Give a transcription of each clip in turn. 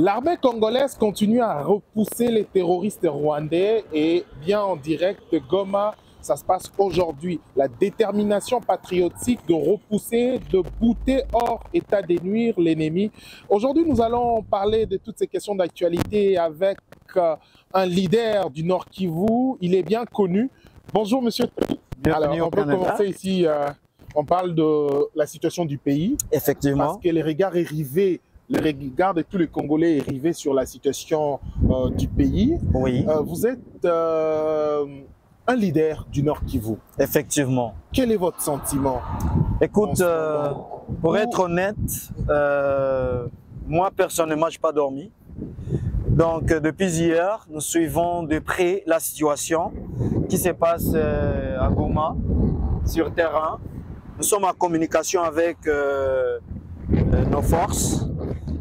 L'armée congolaise continue à repousser les terroristes rwandais et bien en direct de Goma, ça se passe aujourd'hui. La détermination patriotique de repousser, de bouter hors état de nuire l'ennemi. Aujourd'hui, nous allons parler de toutes ces questions d'actualité avec un leader du Nord Kivu. Il est bien connu. Bonjour, monsieur. Alors, on peut commencer ici. On parle de la situation du pays. Effectivement. Parce que les regards est rivés. Le regard de tous les Congolais est rivé sur la situation du pays. Oui. Vous êtes un leader du Nord Kivu. Effectivement. Quel est votre sentiment? Écoute, pour être honnête, moi personnellement, je n'ai pas dormi. Donc depuis hier, nous suivons de près la situation qui se passe à Goma, sur terrain. Nous sommes en communication avec nos forces.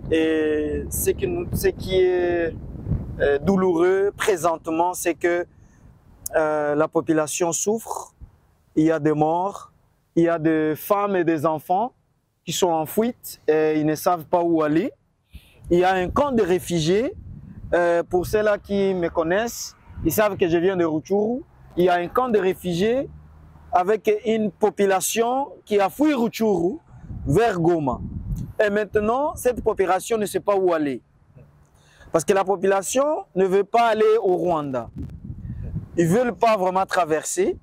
Et ce qui est douloureux présentement, c'est que la population souffre, il y a des morts, il y a des femmes et des enfants qui sont en fuite et ils ne savent pas où aller. Il y a un camp de réfugiés, pour ceux-là qui me connaissent, ils savent que je viens de Rutshuru. Il y a un camp de réfugiés avec une population qui a fui Rutshuru vers Goma. Et maintenant, cette population ne sait pas où aller. Parce que la population ne veut pas aller au Rwanda. Ils ne veulent pas vraiment traverser.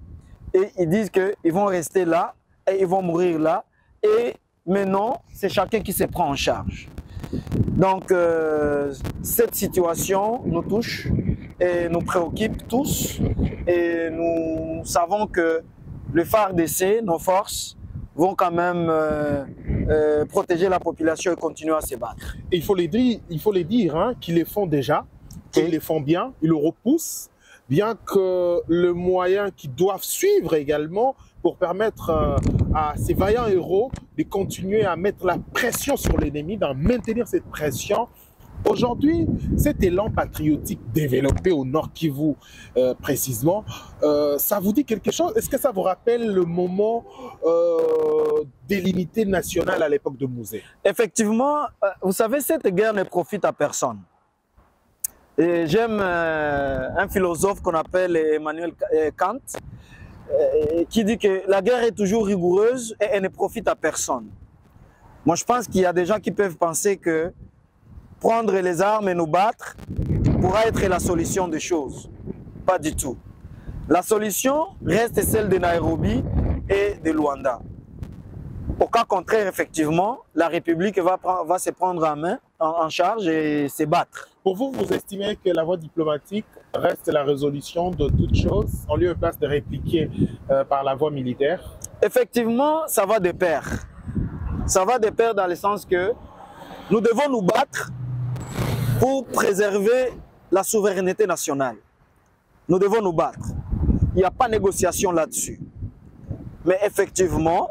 Et ils disent qu'ils vont rester là et ils vont mourir là. Et maintenant, c'est chacun qui se prend en charge. Donc, cette situation nous touche et nous préoccupe tous. Et nous savons que le FARDC, nos forces, vont quand même protéger la population et continuer à se battre. Et il faut les dire hein, qu'ils le font déjà, qu'ils le font bien, ils le repoussent, bien que le moyen qu'ils doivent suivre également pour permettre à ces vaillants héros de continuer à mettre la pression sur l'ennemi, d'en maintenir cette pression. Aujourd'hui, cet élan patriotique développé au Nord Kivu précisément, ça vous dit quelque chose? Est-ce que ça vous rappelle le moment de l'unité nationale à l'époque de Mouzé? Effectivement, vous savez, cette guerre ne profite à personne. Et j'aime un philosophe qu'on appelle Emmanuel Kant, qui dit que la guerre est toujours rigoureuse et elle ne profite à personne. Moi, je pense qu'il y a des gens qui peuvent penser que prendre les armes et nous battre pourra être la solution des choses. Pas du tout. La solution reste celle de Nairobi et de Luanda. Au cas contraire, effectivement, la République va se prendre en charge et se battre. Pour vous, vous estimez que la voie diplomatique reste la résolution de toutes choses, en lieu et place de répliquer par la voie militaire? Effectivement, ça va de pair. Ça va de pair dans le sens que nous devons nous battre pour préserver la souveraineté nationale. Nous devons nous battre. Il n'y a pas de négociation là-dessus. Mais effectivement,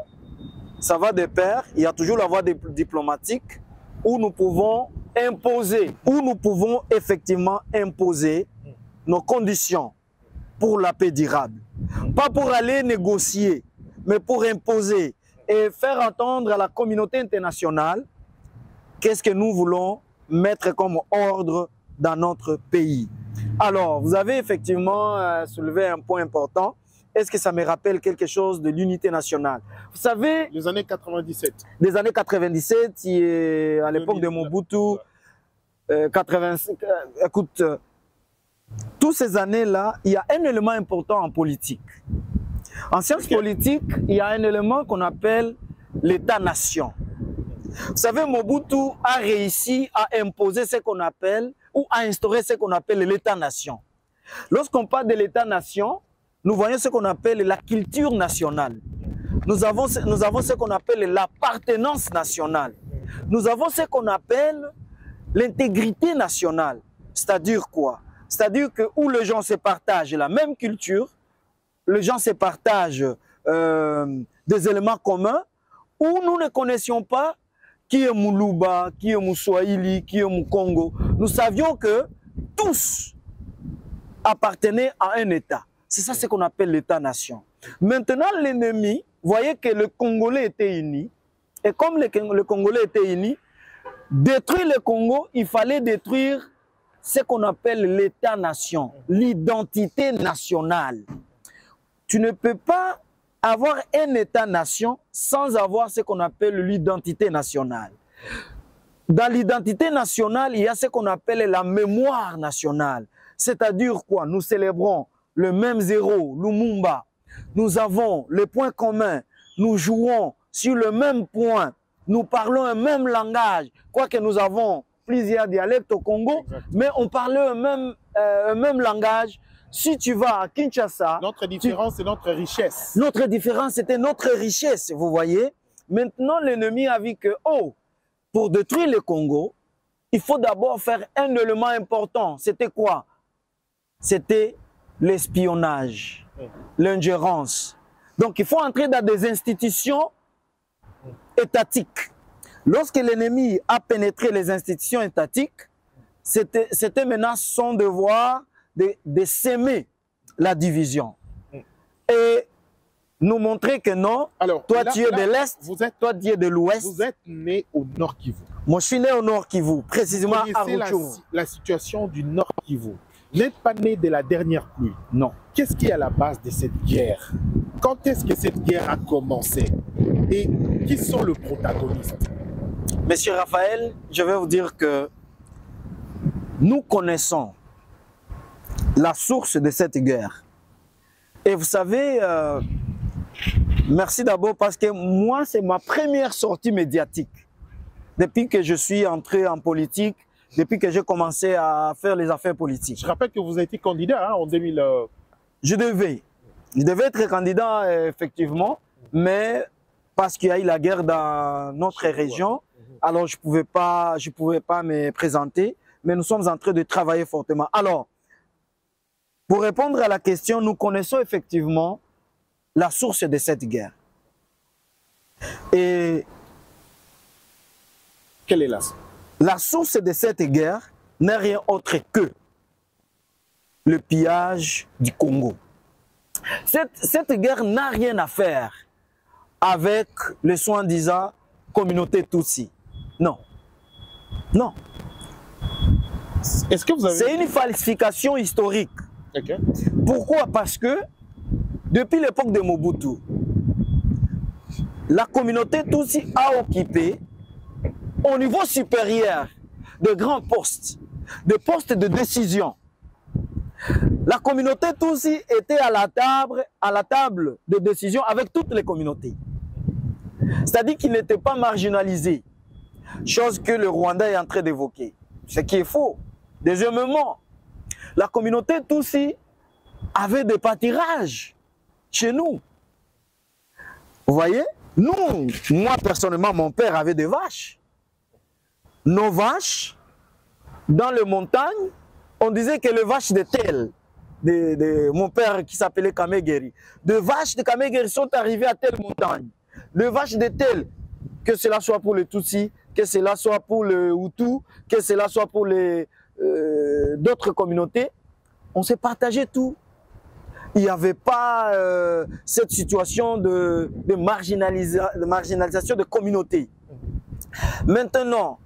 ça va de pair. Il y a toujours la voie diplomatique où nous pouvons imposer, où nous pouvons effectivement imposer nos conditions pour la paix durable. Pas pour aller négocier, mais pour imposer et faire entendre à la communauté internationale qu'est-ce que nous voulons mettre comme ordre dans notre pays. Alors, vous avez effectivement soulevé un point important. Est-ce que ça me rappelle quelque chose de l'unité nationale? Vous savez... Les années 97. Les années 97, à l'époque de Mobutu, 85... écoute, toutes ces années-là, il y a un élément important en politique. En sciences politiques, il y a un élément qu'on appelle l'État-nation. Vous savez, Mobutu a réussi à imposer ce qu'on appelle, ou à instaurer ce qu'on appelle l'État-nation. Lorsqu'on parle de l'État-nation, nous voyons ce qu'on appelle la culture nationale. Nous avons ce qu'on appelle l'appartenance nationale. Nous avons ce qu'on appelle l'intégrité nationale. C'est-à-dire quoi? C'est-à-dire que où les gens se partagent la même culture, les gens se partagent des éléments communs, où nous ne connaissions pas qui est Moulouba, qui est Mouswahili, qui est Moukongo. Nous savions que tous appartenaient à un État. C'est ça ce qu'on appelle l'État-nation. Maintenant, l'ennemi voyait que le Congolais était uni. Et comme le Congolais était uni, détruire le Congo, il fallait détruire ce qu'on appelle l'État-nation, l'identité nationale. Tu ne peux pas avoir un État-nation sans avoir ce qu'on appelle l'identité nationale. Dans l'identité nationale, il y a ce qu'on appelle la mémoire nationale. C'est-à-dire quoi? Nous célébrons le même héros, Lumumba. Nous avons les points communs. Nous jouons sur le même point. Nous parlons un même langage. Quoique nous avons plusieurs dialectes au Congo, mais on parlait un même langage. Si tu vas à Kinshasa... Notre différence, c'est notre richesse. Notre différence, c'était notre richesse, vous voyez. Maintenant, l'ennemi a vu que, oh, pour détruire le Congo, il faut d'abord faire un élément important. C'était quoi? C'était l'espionnage, l'ingérence. Donc, il faut entrer dans des institutions étatiques. Lorsque l'ennemi a pénétré les institutions étatiques, c'était maintenant son devoir de s'aimer la division. Et nous montrer que non, alors, toi tu es de l'Est, toi tu es de l'Ouest. Vous êtes né au Nord Kivu. Moi je suis né au Nord Kivu, précisément à Rutshuru. La situation du Nord Kivu. Vous n'êtes pas né de la dernière pluie. Non. Qu'est-ce qui est à la base de cette guerre? Quand est-ce que cette guerre a commencé? Et qui sont les protagonistes? Monsieur Raphaël, je vais vous dire que nous connaissons la source de cette guerre. Et vous savez, merci d'abord parce que moi, c'est ma première sortie médiatique. Depuis que je suis entré en politique, depuis que j'ai commencé à faire les affaires politiques. Je rappelle que vous avez été candidat en 2000... Je devais être candidat, effectivement, mais parce qu'il y a eu la guerre dans notre région, alors je ne pouvais pas me présenter, mais nous sommes en train de travailler fortement. Alors, pour répondre à la question, nous connaissons effectivement la source de cette guerre. Et quelle est la source? La source de cette guerre n'est rien autre que le pillage du Congo. Cette guerre n'a rien à faire avec le soi-disant communauté Tutsi. Non. Non. Est-ce que vous avez... C'est une falsification historique. Okay. Pourquoi? Parce que depuis l'époque de Mobutu, la communauté Tutsi a occupé au niveau supérieur de grands postes, de postes de décision. La communauté Tutsi était à la table de décision avec toutes les communautés. C'est-à-dire qu'ils n'étaient pas marginalisés, chose que le Rwanda est en train d'évoquer. Ce qui est faux. Deuxièmement, la communauté Tutsi avait des pâturages chez nous. Vous voyez? Nous, moi personnellement, mon père avait des vaches. Nos vaches, dans les montagnes, on disait que les vaches de tel, de mon père qui s'appelait Kamegeri, de vaches de Kamegeri sont arrivées à telle montagne. Les vaches de tel, que cela soit pour les Tutsis, que cela soit pour le Hutu, que cela soit pour les d'autres communautés, on s'est partagé tout. Il n'y avait pas cette situation de marginalisation de communautés. Maintenant,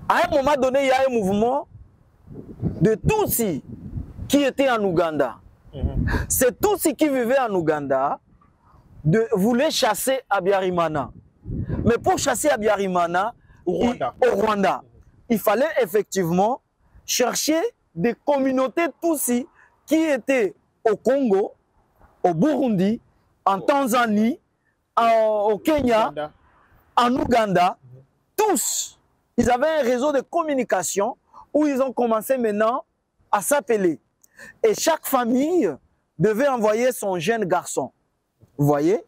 à un moment donné, il y a un mouvement de Tutsis qui était en Ouganda. Ces Tutsis qui vivaient en Ouganda voulaient chasser Habyarimana. Mais pour chasser Habyarimana au Rwanda, il fallait effectivement chercher des communautés Tutsis qui étaient au Congo, au Burundi, en Tanzanie, au Kenya, en Ouganda, tous. Ils avaient un réseau de communication où ils ont commencé maintenant à s'appeler. Et chaque famille devait envoyer son jeune garçon. Vous voyez?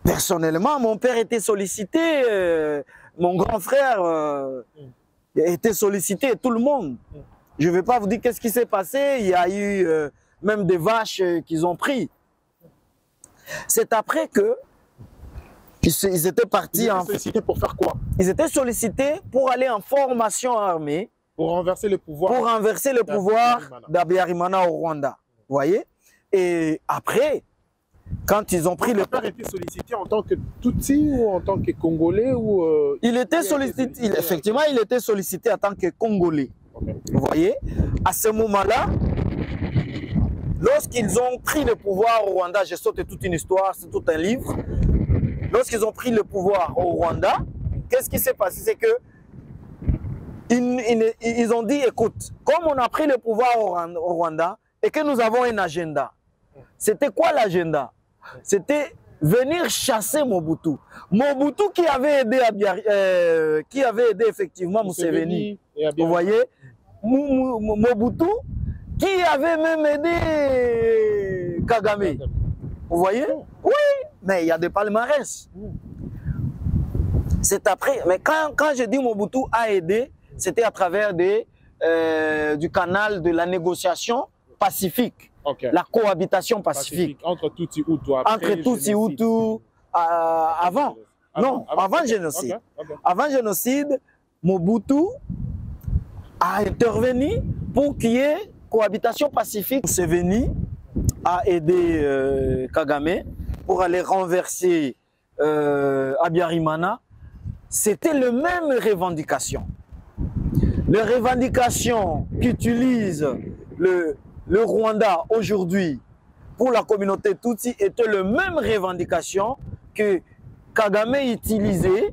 Personnellement, mon père était sollicité, mon grand frère était sollicité, tout le monde. Je ne vais pas vous dire qu'est-ce qui s'est passé. Il y a eu même des vaches qu'ils ont pris. C'est après que ils étaient partis. Ils étaient sollicités pour faire quoi? Ils étaient sollicités pour aller en formation armée. Pour renverser le pouvoir. Pour renverser le pouvoir d'Habyarimana au Rwanda. Vous voyez? Et après, Quand ils ont pris le... Son père était sollicité en tant que Tutsi ou en tant que Congolais ou Il était sollicité, effectivement, il était sollicité en tant que Congolais. Okay. Vous voyez, à ce moment-là, lorsqu'ils ont pris le pouvoir au Rwanda, j'ai sauté toute une histoire, c'est tout un livre. Lorsqu'ils ont pris le pouvoir au Rwanda, qu'est-ce qui s'est passé? C'est que ils ont dit, écoute, comme on a pris le pouvoir au Rwanda et que nous avons un agenda, c'était quoi l'agenda? C'était venir chasser Mobutu. Mobutu qui avait aidé, qui avait aidé effectivement Museveni. Vous voyez, Mobutu qui avait même aidé Kagame. Vous voyez? Oui, mais il y a des palmarès. C'est après. Mais quand je dis Mobutu a aidé, c'était à travers du canal de la négociation pacifique, okay. La cohabitation pacifique. Entre Tutsi Hutu. Entre Tutsi Hutu, avant le génocide. Okay. Avant le génocide, Mobutu a intervenu pour qu'il y ait cohabitation pacifique. Museveni a aidé Kagame pour aller renverser Habyarimana. C'était les mêmes revendications. Les revendications qu'utilise le Rwanda aujourd'hui pour la communauté Tutsi étaient les mêmes revendications que Kagame utilisait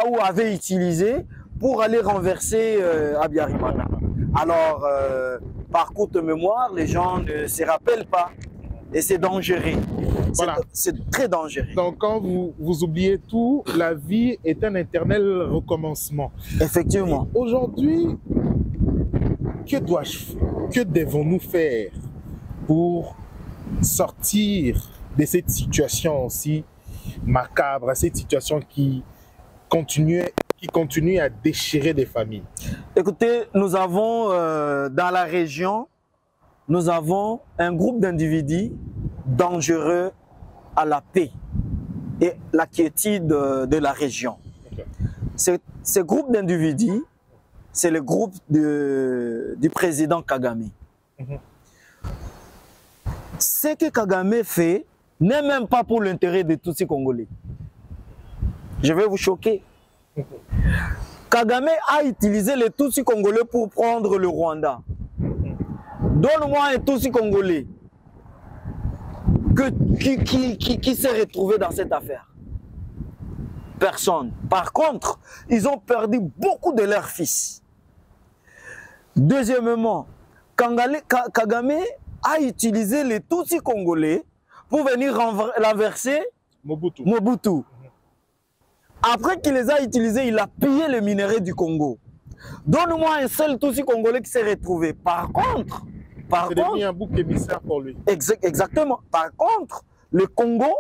ou avait utilisé pour aller renverser Habyarimana. Alors, par courte mémoire, les gens ne se rappellent pas et c'est dangereux. Voilà. C'est très dangereux. Donc, quand vous oubliez tout, la vie est un éternel recommencement. Effectivement. Aujourd'hui, que devons-nous faire pour sortir de cette situation aussi macabre, cette situation qui continue à déchirer des familles? Écoutez, nous avons dans la région, nous avons un groupe d'individus dangereux à la paix et la quiétude de la région. Okay. Ce groupe d'individus, c'est le groupe du président Kagame. Ce que Kagame fait n'est même pas pour l'intérêt de tous ces Congolais. Je vais vous choquer. Kagame a utilisé les Tutsis congolais pour prendre le Rwanda. Donne-moi un Tutsi congolais qui s'est retrouvé dans cette affaire. Personne. Par contre, ils ont perdu beaucoup de leurs fils. Deuxièmement, Kagame a utilisé les Tutsis congolais pour venir renverser Mobutu. Après qu'il les a utilisés, il a pillé le minerai du Congo. Donne-moi un seul Tutsi congolais qui s'est retrouvé. Par contre, c'est devenu un bouc émissaire pour lui. Exactement. Par contre, le Congo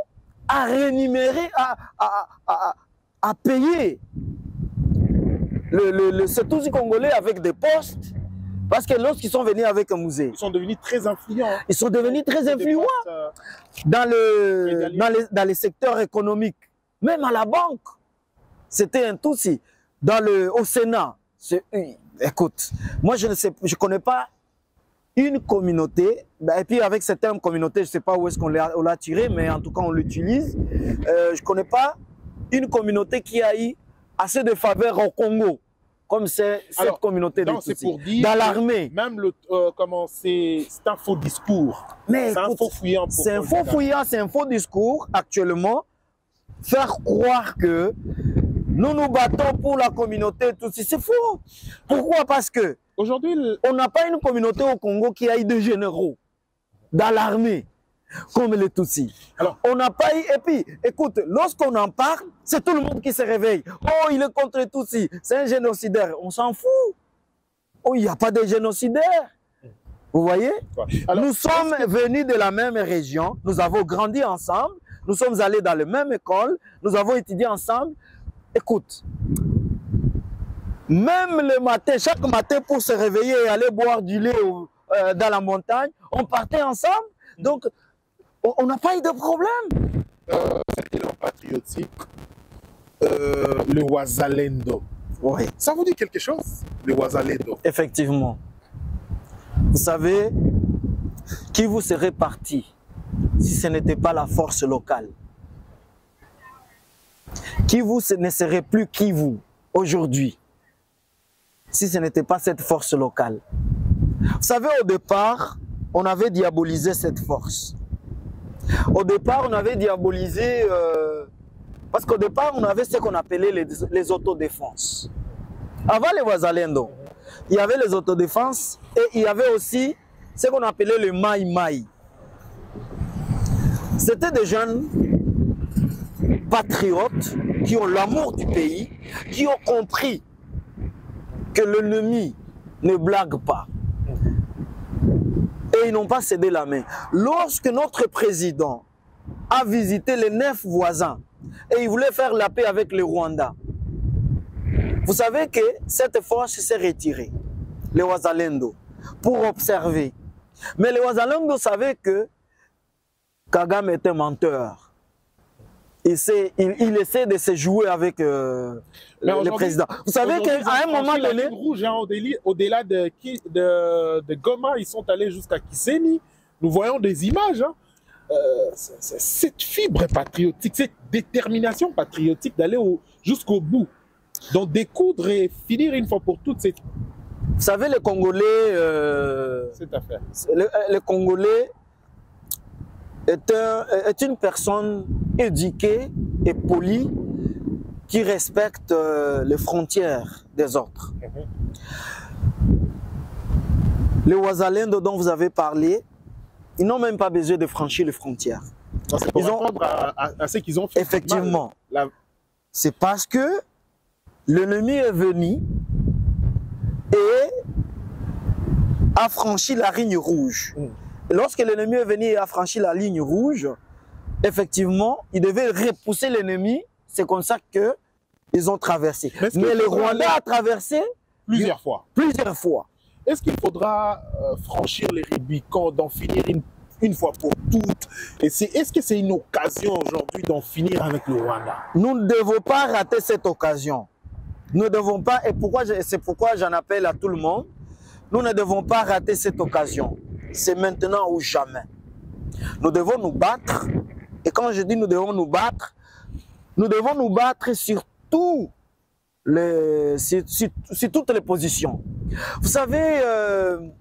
a rémunéré, a payé ce Tutsi congolais avec des postes. Parce que lorsqu'ils sont venus avec un musée, ils sont devenus très influents. Ils sont devenus très influents dans les secteurs économiques. Même à la banque, c'était un Tutsi. Au Sénat, écoute, moi je ne connais pas une communauté, et puis avec ce terme communauté, je ne sais pas où est-ce qu'on l'a tiré, mais en tout cas on l'utilise. Je ne connais pas une communauté qui a eu assez de faveurs au Congo, comme cette communauté de Tutsi. Dans l'armée. Même c'est un faux discours. C'est un faux fouillant. C'est un faux fouillant, c'est un faux discours actuellement. Faire croire que nous nous battons pour la communauté Tutsi, c'est faux. Pourquoi? Parce que aujourd'hui, on n'a pas une communauté au Congo qui a eu des généraux dans l'armée comme les Tutsis. Alors, on n'a pas eu. Et puis, écoute, lorsqu'on en parle, c'est tout le monde qui se réveille. Oh, il est contre les Tutsis, c'est un génocidaire. On s'en fout. Oh, il n'y a pas de génocidaire. Vous voyez? Alors, nous sommes venus de la même région, nous avons grandi ensemble, nous sommes allés dans la même école, nous avons étudié ensemble. Écoute, même le matin, chaque matin pour se réveiller et aller boire du lait dans la montagne, on partait ensemble. Donc, on n'a pas eu de problème. C'était le patriotique, le Wazalendo. Oui. Ça vous dit quelque chose, le Wazalendo? Effectivement. Vous savez, qui vous serait parti si ce n'était pas la force locale? Kivu ne serait plus Kivu aujourd'hui si ce n'était pas cette force locale. Vous savez, au départ, on avait diabolisé cette force. Au départ, on avait diabolisé... parce qu'au départ, on avait ce qu'on appelait les autodéfenses. Avant les Wazalendo, il y avait les autodéfenses et il y avait aussi ce qu'on appelait le Maï-Maï. C'était des jeunes patriotes qui ont l'amour du pays, qui ont compris que l'ennemi ne blague pas. Et ils n'ont pas cédé la main. Lorsque notre président a visité les 9 voisins et il voulait faire la paix avec le Rwanda, vous savez que cette force s'est retirée, les Wazalendo, pour observer. Mais les Wazalendo savaient que Kagame était menteur. Il essaie de se jouer avec le président. Vous savez qu'à un moment donné... Rouge, hein, au-delà de Goma, ils sont allés jusqu'à Kiseni. Nous voyons des images. Hein. Cette fibre patriotique, cette détermination patriotique d'aller jusqu'au bout. Donc découdre et finir une fois pour toutes. Vous savez, les Congolais... cette affaire. Les Congolais est une personne éduquée et polie qui respecte les frontières des autres. Les Wazalendo dont vous avez parlé, ils n'ont même pas besoin de franchir les frontières. C'est pour répondre à ce qu'ils ont fait. Effectivement. C'est parce que l'ennemi est venu et a franchi la ligne rouge. Lorsque l'ennemi est venu et a franchi la ligne rouge, effectivement, il devait repousser l'ennemi. C'est comme ça qu'ils ont traversé. Mais le Rwanda a traversé plusieurs fois. Plusieurs fois. Est-ce qu'il faudra franchir les Rubicons, d'en finir une fois pour toutes? Est-ce que c'est une occasion aujourd'hui d'en finir avec le Rwanda? Nous ne devons pas rater cette occasion. Nous ne devons pas, et c'est pourquoi j'en appelle à tout le monde, nous ne devons pas rater cette occasion. C'est maintenant ou jamais. Nous devons nous battre. Et quand je dis nous devons nous battre sur toutes les positions. Vous savez,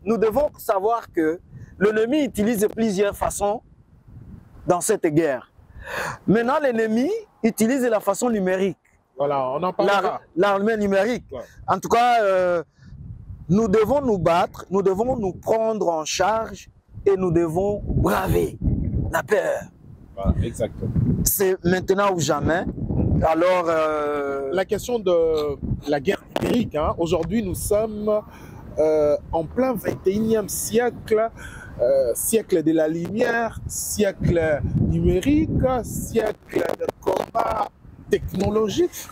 nous devons savoir que l'ennemi utilise plusieurs façons dans cette guerre. Maintenant, l'ennemi utilise la façon numérique. Voilà, on en parlera. L'armée numérique. Ouais. En tout cas, nous devons nous battre, nous devons nous prendre en charge et nous devons braver la peur. Voilà, exactement. C'est maintenant ou jamais. Alors, la question de la guerre numérique, hein. Aujourd'hui nous sommes en plein 21e siècle, siècle de la lumière, siècle numérique, siècle de combat technologique.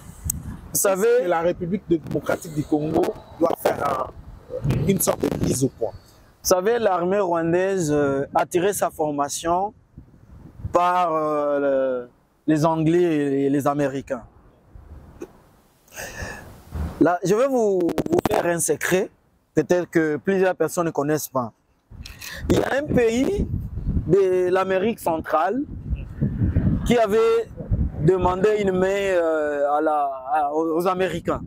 Vous savez, la République démocratique du Congo doit faire une sorte de mise au point. Vous savez, l'armée rwandaise a tiré sa formation par les Anglais et les Américains. Là, je vais vous faire un secret, peut-être que plusieurs personnes ne connaissent pas. Il y a un pays de l'Amérique centrale qui avait demandé une main aux Américains.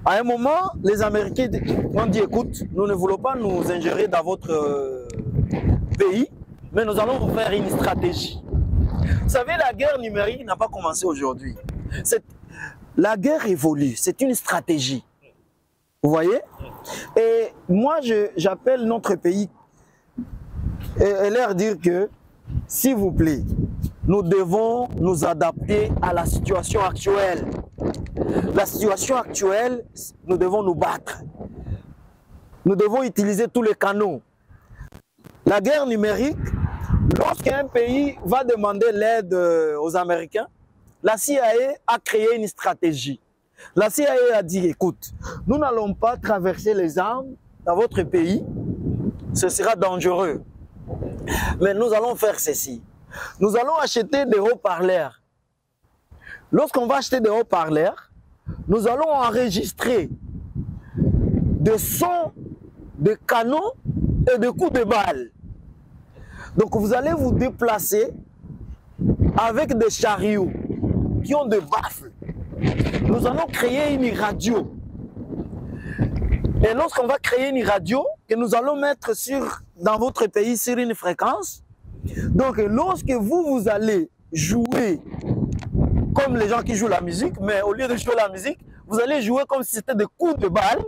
À un moment, les Américains ont dit, écoute, nous ne voulons pas nous ingérer dans votre pays, mais nous allons faire une stratégie. Vous savez, la guerre numérique n'a pas commencé aujourd'hui. La guerre évolue, c'est une stratégie. Vous voyez? Et moi, j'appelle notre pays et leur dire que, s'il vous plaît, nous devons nous adapter à la situation actuelle. La situation actuelle, nous devons nous battre. Nous devons utiliser tous les canaux. La guerre numérique, lorsqu'un pays va demander l'aide aux Américains, la CIA a créé une stratégie. La CIA a dit, écoute, nous n'allons pas traverser les armes dans votre pays, ce sera dangereux. Mais nous allons faire ceci. Nous allons acheter des haut-parleurs. Lorsqu'on va acheter des haut-parleurs, nous allons enregistrer des sons, des canons et des coups de balles. Donc vous allez vous déplacer avec des chariots qui ont des baffles. Nous allons créer une radio. Et lorsqu'on va créer une radio, que nous allons mettre dans votre pays sur une fréquence, donc lorsque vous allez jouer comme les gens qui jouent la musique, mais au lieu de jouer la musique, vous allez jouer comme si c'était des coups de balle.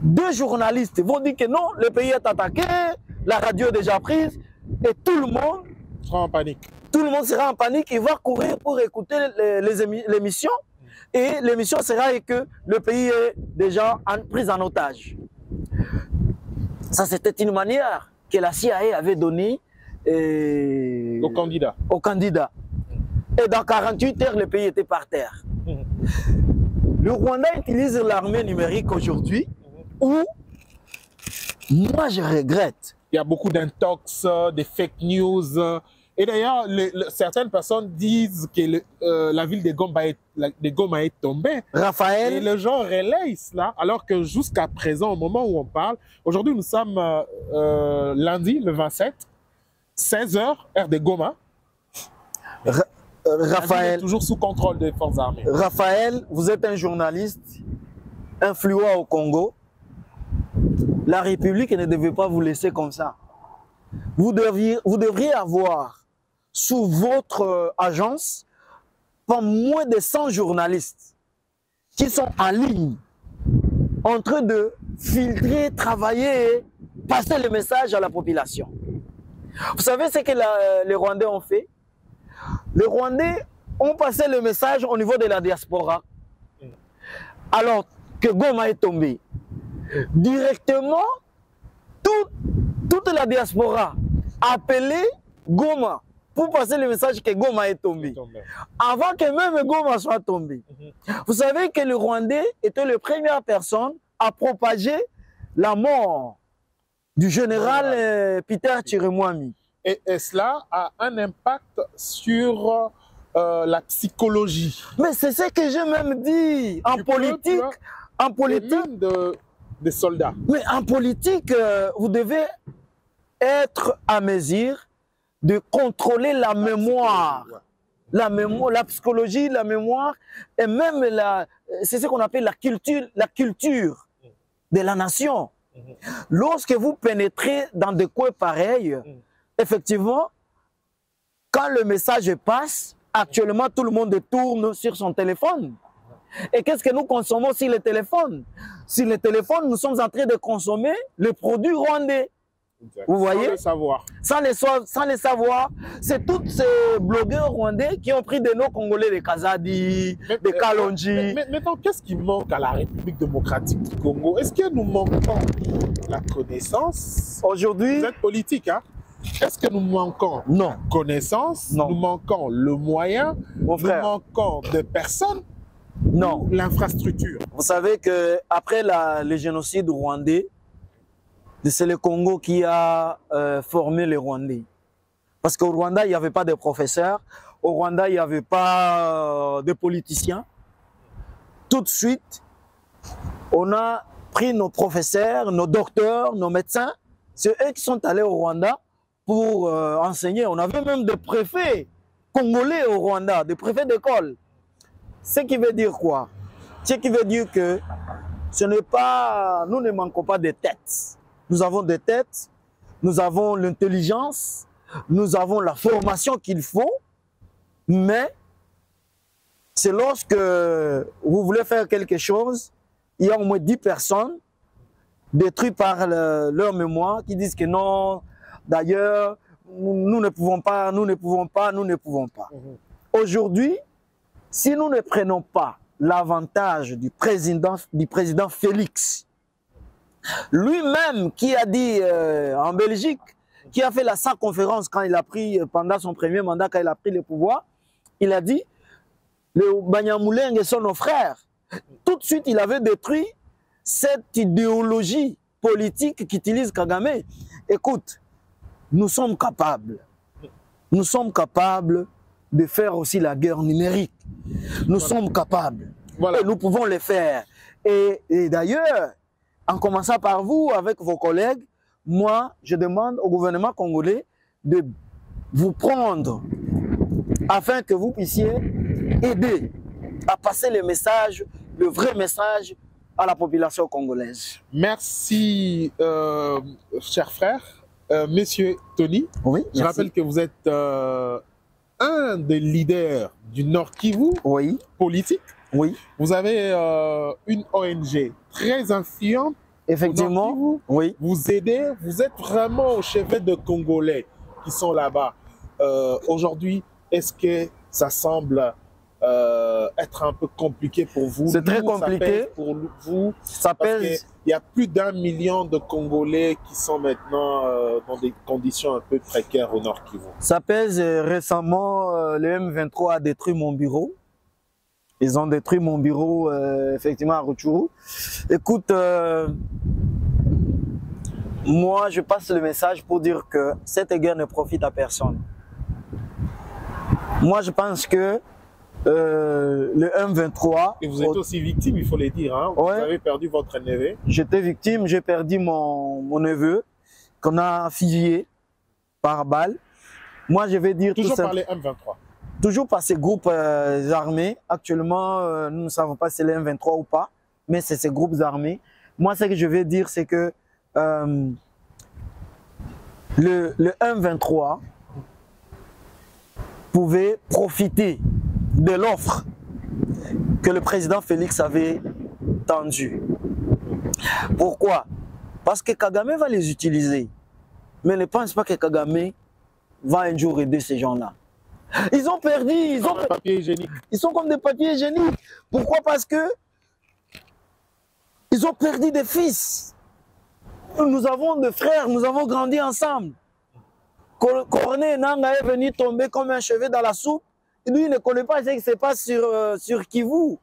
Deux journalistes vont dire que non, le pays est attaqué, la radio est déjà prise, et tout le monde sera en panique. Tout le monde sera en panique, il va courir pour écouter l'émission, et l'émission sera que le pays est déjà pris en otage. Ça, c'était une manière que la CIA avait donnée au candidat. Et dans 48 heures, le pays était par terre. Le Rwanda utilise l'armée numérique aujourd'hui où, moi je regrette. Il y a beaucoup d'intox, des fake news. Et d'ailleurs, certaines personnes disent que la ville de Goma est tombée. Raphaël. Et les gens relayent cela, alors que jusqu'à présent, au moment où on parle, aujourd'hui nous sommes lundi, le 27, 16h, heure de Goma. Raphaël, toujours sous contrôle des forces armées. Raphaël, vous êtes un journaliste influent au Congo. La République ne devait pas vous laisser comme ça. Vous devriez avoir sous votre agence pas moins de 100 journalistes qui sont en ligne en train de filtrer, travailler et passer le message à la population. Vous savez ce que les Rwandais ont fait? Les Rwandais ont passé le message au niveau de la diaspora. Alors que Goma est tombé, directement, toute la diaspora a appelé Goma pour passer le message que Goma est tombé. Avant que même Goma soit tombé. Vous savez que le Rwandais était la première personne à propager la mort du général Peter Chirimwami. Et cela a un impact sur la psychologie. Mais c'est ce que j'ai même dit en politique, même des soldats. Mais en politique, vous devez être à mesure de contrôler la mémoire. La psychologie, la mémoire, et même c'est ce qu'on appelle la culture de la nation. Lorsque vous pénétrez dans des coins pareils, effectivement, quand le message passe, actuellement tout le monde tourne sur son téléphone. Et qu'est-ce que nous consommons sur le téléphone? Sur le téléphone, nous sommes en train de consommer le produit rwandais. Vous voyez? Sans le savoir. C'est tous ces blogueurs rwandais qui ont pris des noms congolais, des Kazadi, des Kalonji. Mais maintenant, qu'est-ce qui manque à la République démocratique du Congo? Est-ce que nous manquons la connaissance? Aujourd'hui, vous êtes politique, hein? Est-ce que nous manquons la connaissance? Non. Nous manquons le moyen? Mon frère. Nous manquons de personnes? Non. L'infrastructure. Vous savez qu'après le génocide rwandais, c'est le Congo qui a formé les Rwandais. Parce qu'au Rwanda, il n'y avait pas de professeurs. Au Rwanda, il n'y avait pas de politiciens. Tout de suite, on a pris nos professeurs, nos docteurs, nos médecins. C'est eux qui sont allés au Rwanda pour enseigner. On avait même des préfets congolais au Rwanda, des préfets d'école. Ce qui veut dire quoi? Ce qui veut dire que ce n'est pas, nous ne manquons pas de têtes. Nous avons des têtes, nous avons l'intelligence, nous avons la formation qu'il faut, mais c'est lorsque vous voulez faire quelque chose, il y a au moins 10 personnes détruites par leur mémoire qui disent que non, d'ailleurs, nous ne pouvons pas, nous ne pouvons pas, nous ne pouvons pas. Aujourd'hui, si nous ne prenons pas l'avantage du président Félix, lui-même qui a dit en Belgique, qui a fait sa conférence quand il a pris, pendant son premier mandat, quand il a pris le pouvoir, il a dit, les Banyamulenge sont nos frères. Tout de suite, il avait détruit cette idéologie politique qu'utilise Kagame. Écoute, nous sommes capables de faire aussi la guerre numérique. Nous sommes capables. Et nous pouvons le faire. Et d'ailleurs, en commençant par vous, avec vos collègues, moi, je demande au gouvernement congolais de vous prendre afin que vous puissiez aider à passer le message, le vrai message à la population congolaise. Merci, cher frère, monsieur Tony. Oui, je rappelle que vous êtes un des leaders du Nord Kivu, oui, politique. Oui. Vous avez une ONG très influente. Effectivement, Kivu. oui. Vous aidez, vous êtes vraiment au chevet de Congolais qui sont là-bas. Aujourd'hui, est-ce que ça semble être un peu compliqué pour vous? C'est très compliqué. Pour vous, ça pèse. Il y a plus d'1 million de Congolais qui sont maintenant dans des conditions un peu précaires au Nord Kivu. Ça pèse. Récemment, le M23 a détruit mon bureau. Ils ont détruit mon bureau, effectivement, à Rutshuru. Écoute, moi, je passe le message pour dire que cette guerre ne profite à personne. Moi, je pense que le M23... Et vous êtes aussi victime, il faut le dire. Hein? Ouais. Vous avez perdu votre neveu. J'étais victime, j'ai perdu mon neveu, qu'on a fusillé par balle. Moi, je vais dire... Toujours par les M23. Toujours par ces groupes armés. Actuellement, nous ne savons pas si c'est le M23 ou pas, mais c'est ces groupes armés. Moi, ce que je vais dire, c'est que le M23 pouvait profiter de l'offre que le président Félix avait tendue. Pourquoi? Parce que Kagame va les utiliser. Mais ne pense pas que Kagame va un jour aider ces gens-là. Ils ont perdu, ils ont papier hygiénique. Ils sont comme des papiers hygiéniques. Pourquoi? Parce que ils ont perdu des fils. Nous avons des frères, nous avons grandi ensemble. Corneille Nanga est venu tomber comme un cheveu dans la soupe. Lui, il ne connaît pas ce qui se passe sur Kivu.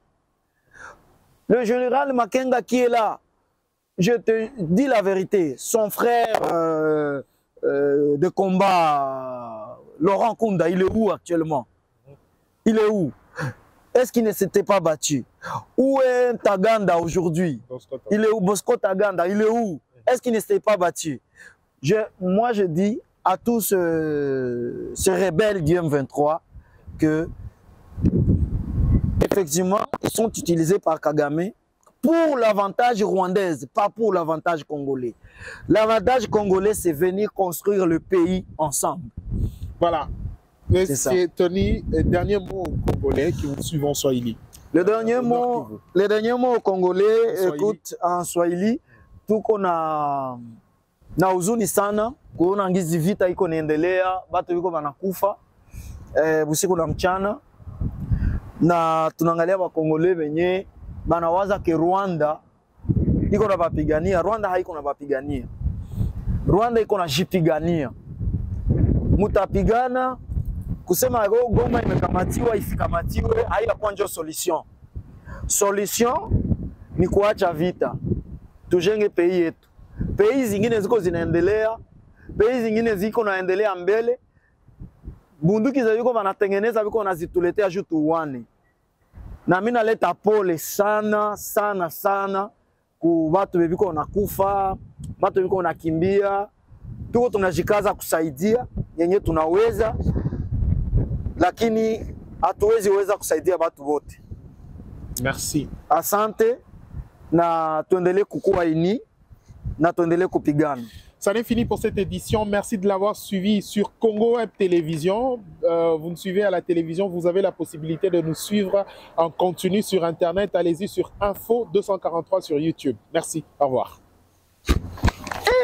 Le général Makenga qui est là, je te dis la vérité, son frère de combat, Laurent Kunda, il est où actuellement? Il est où? Est-ce qu'il ne s'était pas battu? Où est Taganda aujourd'hui? Il est où? Bosco Taganda, il est où? Est-ce qu'il ne s'était pas battu? Moi, je dis à tous ces rebelles du M23 que, effectivement, ils sont utilisés par Kagame pour l'avantage rwandais, pas pour l'avantage congolais. L'avantage congolais, c'est venir construire le pays ensemble. Voilà. Monsieur Tony, dernier mot au Congolais qui vous suivent en Swahili. Le dernier mot au Congolais, écoute, en Swahili, tout qu'on a na huzuni sana kuona ngizi vita iko naendelea, batu biko banakufa usiku na mchana, na tunaangalia wa Congolais wenye banawaza ke Rwanda iko na bapigania. Rwanda haiko na bapigania, Rwanda iko na jipigania. Mutapigana kusema Goma imekamatiwa isikamatiwe, haitakuwa ndio solution. Solution ni kuacha vita, tujenge pays yetu. Pays zingine ziko zinaendelea, pays zingine ziko naendelea mbele. Bunduki za yuko wanatengeneza biko wanazituletea juu tuwane. Na mimi naleta pole sana sana sana ku watu biko wanakufa, watu biko wanakimbia. Tuko tunajikaza kusaidia yenye tunaweza, lakini hatuwezi weza kusaidia watu wote. Merci. Asante, na tuendelee kukua ini na tuendelee kupigana. Ça n'est fini pour cette édition. Merci de l'avoir suivi sur Congo Web Télévision. Vous nous suivez à la télévision, vous avez la possibilité de nous suivre en continu sur Internet. Allez-y sur Info 243 sur YouTube. Merci, au revoir.